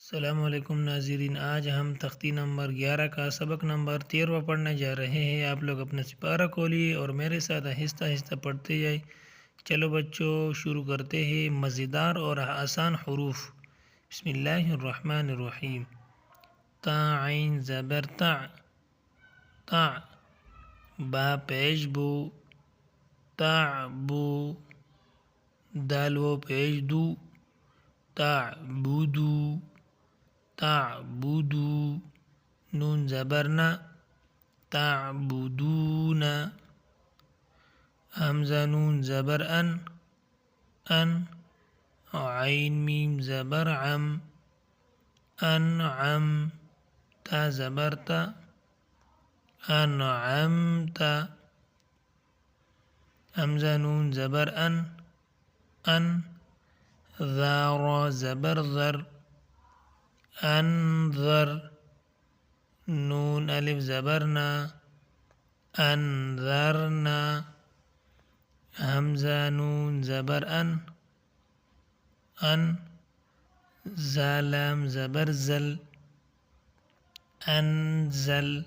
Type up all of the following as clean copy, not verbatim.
السلام علیکم ناظرین، آج ہم تختی نمبر 11 کا سبق نمبر 13 پڑھنے جا رہے ہیں۔ آپ لوگ اپنا سپارہ کھولیے اور میرے ساتھ آہستہ آہستہ پڑھتے جائیں۔ چلو بچوں، شروع کرتے ہیں مزیدار اور آسان حروف۔ بسم اللہ الرحمن الرحیم۔ تا عین زبر تا، تا۔ با پیش بو، تعبو۔ دال و پیش دو، تعبدو، تعبدو۔ نون زبرنا، تعبدون۔ حمزہ نون زبر ان، ان۔ عین میم زبر عم، انعم۔ تا زبر تا، انعمت۔ حمزہ نون زبر ان، ان۔ ذا را زبر ذر، انذر۔ نون الف زبرنا، انذرنا۔ حمزہ نون زبر ان، ان۔ زا لام زبر زل، انزل۔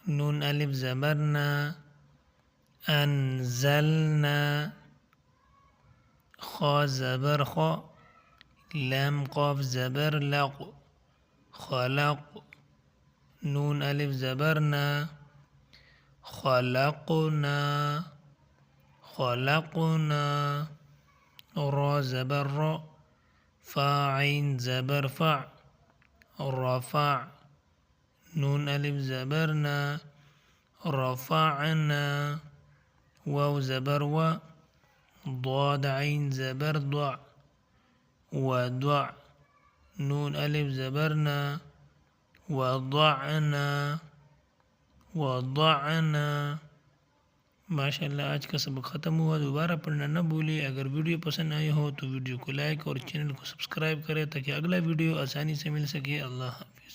نون الف زبرنا، انزلنا۔ خا زبر خا، لام قاف زبر لق، خلق۔ نون الف زبرنا، خلقنا، خلقنا۔ را زبر را، فا عین زبر فع، رفع۔ نون الف زبرنا، رفعنا۔ واو زبر و، ضاد عین زبر ضع، وضع۔ نون الف زبرنا، وضعنا، وضعنا۔ ماشاءاللہ، آج کا سبق ختم ہوا۔ دوبارہ پڑھنا نہ بھولے۔ اگر ویڈیو پسند آئی ہو تو ویڈیو کو لائک اور چینل کو سبسکرائب کریں تاکہ اگلا ویڈیو آسانی سے مل سکے۔ اللہ حافظ۔